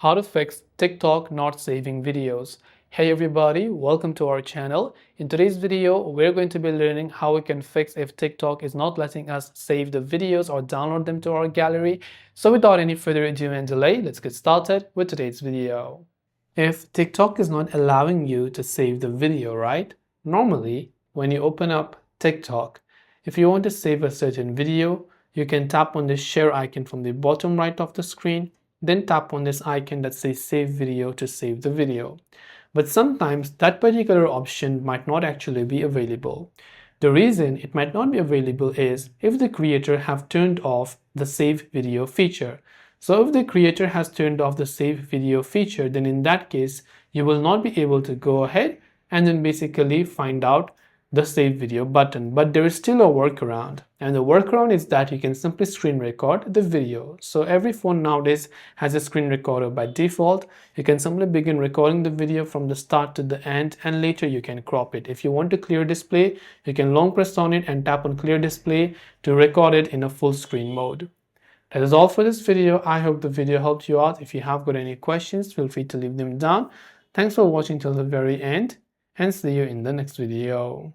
How to fix TikTok not saving videos. Hey everybody, welcome to our channel. In today's video, we're going to be learning how we can fix if TikTok is not letting us save the videos or download them to our gallery. So without any further ado and delay, let's get started with today's video. If TikTok is not allowing you to save the video, right? Normally, when you open up TikTok, if you want to save a certain video, you can tap on the share icon from the bottom right of the screen, then tap on this icon that says save video to save the video. But sometimes that particular option might not actually be available. The reason it might not be available is if the creator have turned off the save video feature. So if the creator has turned off the save video feature, then in that case, you will not be able to go ahead and then basically find out the save video button. But there is still a workaround, and the workaround is that you can simply screen record the video. So every phone nowadays has a screen recorder by default. You can simply begin recording the video from the start to the end, and later you can crop it. If you want to clear display, you can long press on it and tap on clear display to record it in a full screen mode. That is all for this video. I hope the video helped you out. If you have got any questions, feel free to leave them down. Thanks for watching till the very end, and see you in the next video.